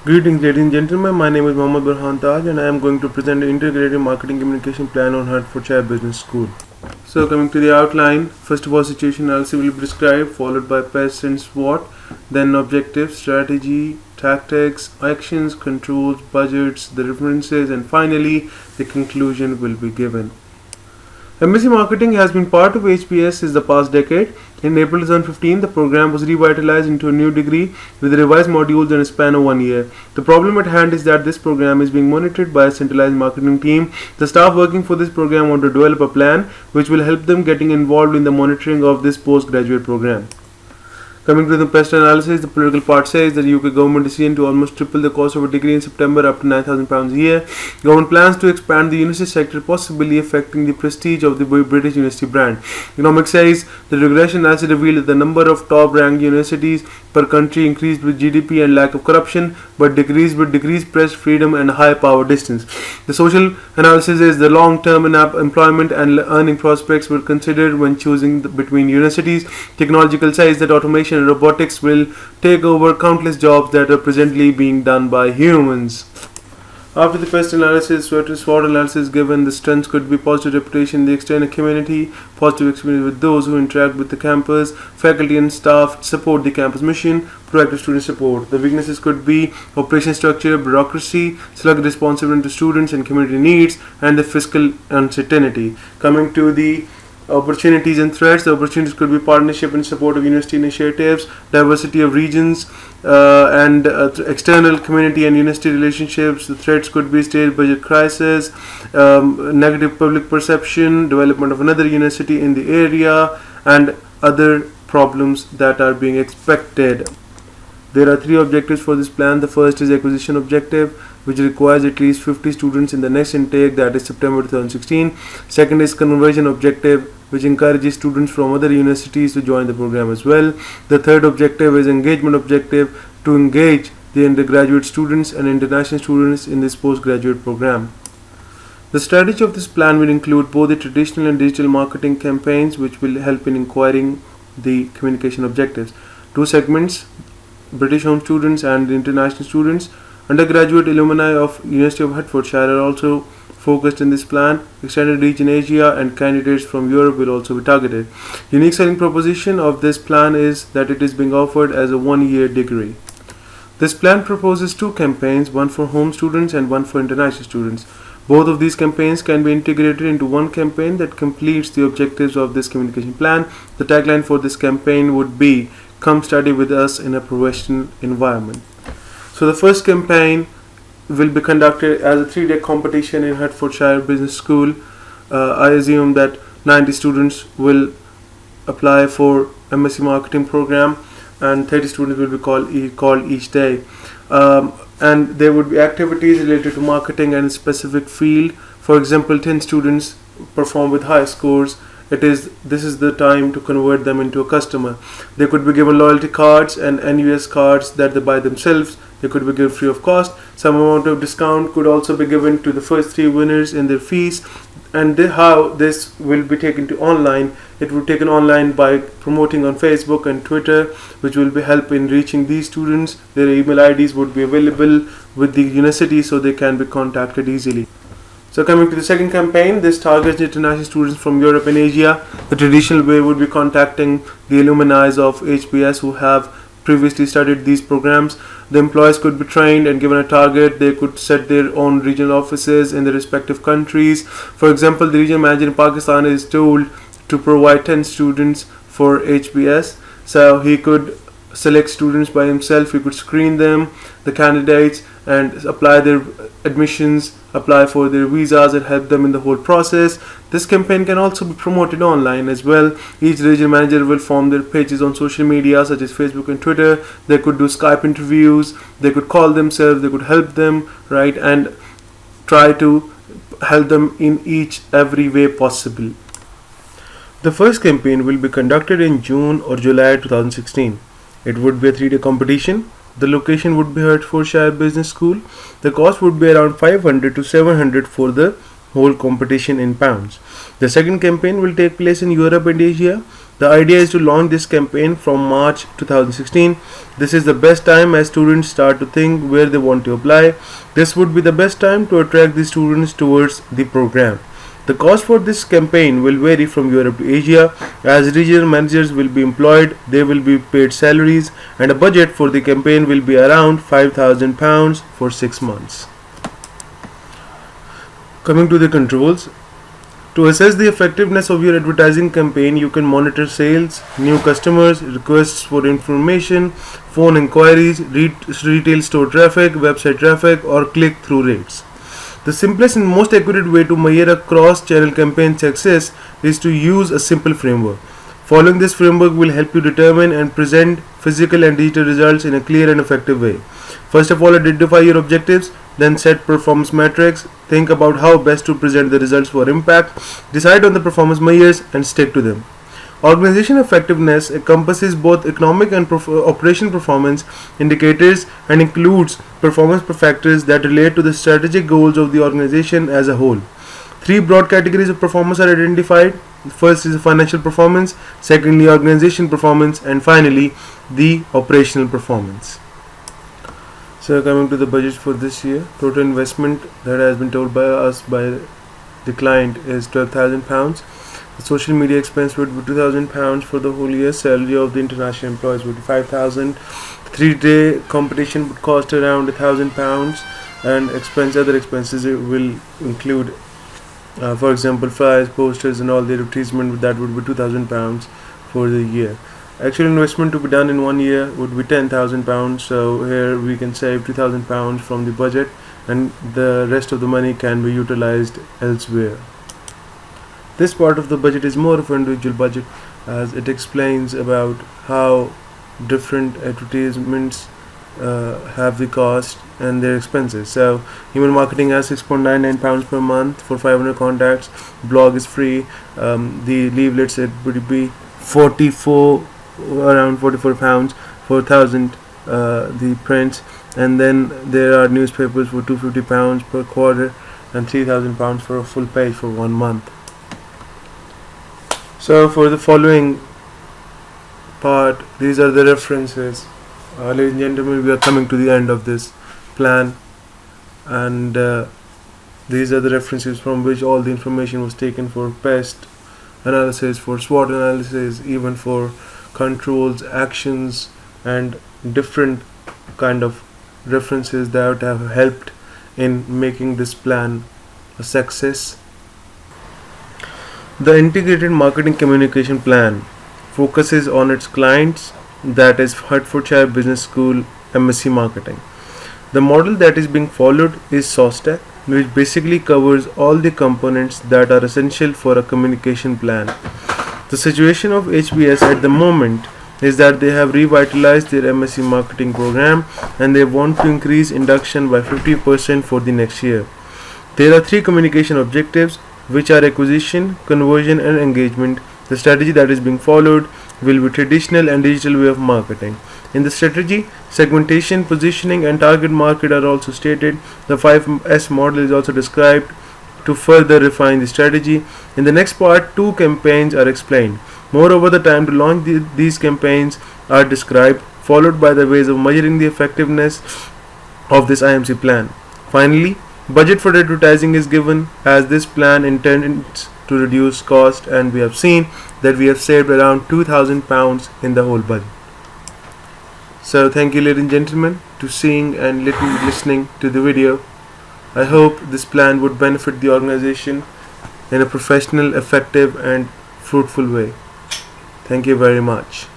Greetings, ladies and gentlemen. My name is Mohammad Burhan Taj, and I am going to present an integrated marketing communication plan on Hertfordshire Business School. So, coming to the outline, first of all, situation analysis will be described, followed by PEST and SWOT, then objectives, strategy, tactics, actions, controls, budgets, the references, and finally, the conclusion will be given. MSc Marketing has been part of HBS since the past decade. In April 2015, the program was revitalized into a new degree with revised modules in a span of 1 year. The problem at hand is that this program is being monitored by a centralized marketing team. The staff working for this program want to develop a plan which will help them getting involved in the monitoring of this postgraduate program. Coming to the PEST analysis, the political part says that the UK government decision to almost triple the cost of a degree in September up to £9,000 a year. Government plans to expand the university sector, possibly affecting the prestige of the British university brand. Economics says the regression analysis revealed that the number of top-ranked universities per country increased with GDP and lack of corruption, but decreased with decreased press freedom and high power distance. The social analysis is the long-term employment and earning prospects were considered when choosing between universities. Technological says that automation and robotics will take over countless jobs that are presently being done by humans. After the PEST analysis, SWOT analysis given, the strengths could be positive reputation in the external community, positive experience with those who interact with the campus, faculty and staff support the campus mission, proactive student support. The weaknesses could be operation structure, bureaucracy, sluggish responsiveness to students and community needs, and the fiscal uncertainty. Coming to the opportunities and threats, the opportunities could be partnership and support of university initiatives, diversity of regions, and external community and university relationships. The threats could be state budget crisis, negative public perception, development of another university in the area, and other problems that are being expected. There are 3 objectives for this plan. The first is acquisition objective, which requires at least 50 students in the next intake, that is September 2016. Second is conversion objective, which encourages students from other universities to join the program as well. The third objective is engagement objective, to engage the undergraduate students and international students in this postgraduate program. The strategy of this plan will include both the traditional and digital marketing campaigns, which will help in acquiring the communication objectives. 2 segments, British home students and international students. Undergraduate alumni of University of Hertfordshire are also focused in this plan. Extended reach in Asia and candidates from Europe will also be targeted. Unique selling proposition of this plan is that it is being offered as a 1-year degree. This plan proposes 2 campaigns, one for home students and one for international students. Both of these campaigns can be integrated into one campaign that completes the objectives of this communication plan. The tagline for this campaign would be, "Come study with us in a professional environment." So the first campaign will be conducted as a 3-day competition in Hertfordshire Business School. I assume that 90 students will apply for MSc Marketing program, and 30 students will be called each day. And there would be activities related to marketing and a specific field. For example, 10 students perform with high scores. This is the time to convert them into a customer. They could be given loyalty cards and NUS cards that they buy themselves. They could be given free of cost. Some amount of discount could also be given to the first 3 winners in their fees. And how this will be taken to online, it will be taken online by promoting on Facebook and Twitter, which will be help in reaching these students. Their email IDs would be available with the university so they can be contacted easily. So coming to the second campaign, this targets international students from Europe and Asia. The traditional way would be contacting the alumni of HBS who have previously studied these programs. The employees could be trained and given a target. They could set their own regional offices in their respective countries. For example, the regional manager in Pakistan is told to provide 10 students for HBS. So he could select students by himself. He could screen them, the candidates, and apply their admissions, apply for their visas, and help them in the whole process. This campaign can also be promoted online as well. Each regional manager will form their pages on social media such as Facebook and Twitter. They could do Skype interviews, they could call themselves, they could help them, right, and try to help them in every way possible. The first campaign will be conducted in June or July 2016. It would be a 3-day competition. The location would be Hertfordshire Business School. The cost would be around 500 to 700 for the whole competition in pounds. The second campaign will take place in Europe and Asia. The idea is to launch this campaign from March 2016. This is the best time as students start to think where they want to apply. This would be the best time to attract the students towards the program. The cost for this campaign will vary from Europe to Asia, as regional managers will be employed, they will be paid salaries, and a budget for the campaign will be around £5,000 for 6 months. Coming to the controls. To assess the effectiveness of your advertising campaign, you can monitor sales, new customers, requests for information, phone inquiries, retail store traffic, website traffic, or click-through rates. The simplest and most accurate way to measure a cross-channel campaign success is to use a simple framework. Following this framework will help you determine and present physical and digital results in a clear and effective way. First of all, identify your objectives, then set performance metrics. Think about how best to present the results for impact. Decide on the performance measures and stick to them. Organization effectiveness encompasses both economic and operational performance indicators and includes performance factors that relate to the strategic goals of the organization as a whole. 3 broad categories of performance are identified. First is financial performance, secondly organization performance, and finally the operational performance. So coming to the budget for this year, total investment that has been told by us by the client is £12,000. The social media expense would be £2,000 for the whole year. Salary of the international employees would be £5,000. 3-day competition would cost around £1,000, and other expenses will include, for example, flyers, posters, and all the advertisement. That would be £2,000 for the year. Actual investment to be done in 1 year would be £10,000. So here we can save £2,000 from the budget, and the rest of the money can be utilized elsewhere. This part of the budget is more of an individual budget, as it explains about how different advertisements have the cost and their expenses. So email marketing has £6.99 per month for 500 contacts. Blog is free. The leaflets, it would be around £44 for 1,000 the prints, and then there are newspapers for £250 per quarter and £3,000 for a full page for 1 month. So for the following part, these are the references. Ladies and gentlemen, we are coming to the end of this plan, and these are the references from which all the information was taken for pest analysis, for SWOT analysis, even for controls, actions, and different kind of references that have helped in making this plan a success. The integrated marketing communication plan focuses on its clients, that is Hertfordshire Business School MSc Marketing. The model that is being followed is SOSTAC, which basically covers all the components that are essential for a communication plan. The situation of HBS at the moment is that they have revitalized their MSc Marketing program, and they want to increase induction by 50% for the next year. There are 3 communication objectives, which are acquisition, conversion, and engagement. The strategy that is being followed will be traditional and digital way of marketing. In the strategy, segmentation, positioning, and target market are also stated. The 5S model is also described to further refine the strategy. In the next part, 2 campaigns are explained. Moreover, the time to launch these campaigns are described, followed by the ways of measuring the effectiveness of this IMC plan. Finally, budget for advertising is given, as this plan intends to reduce cost, and we have seen that we have saved around £2,000 in the whole budget. So thank you, ladies and gentlemen, to seeing and listening to the video. I hope this plan would benefit the organization in a professional, effective, and fruitful way. Thank you very much.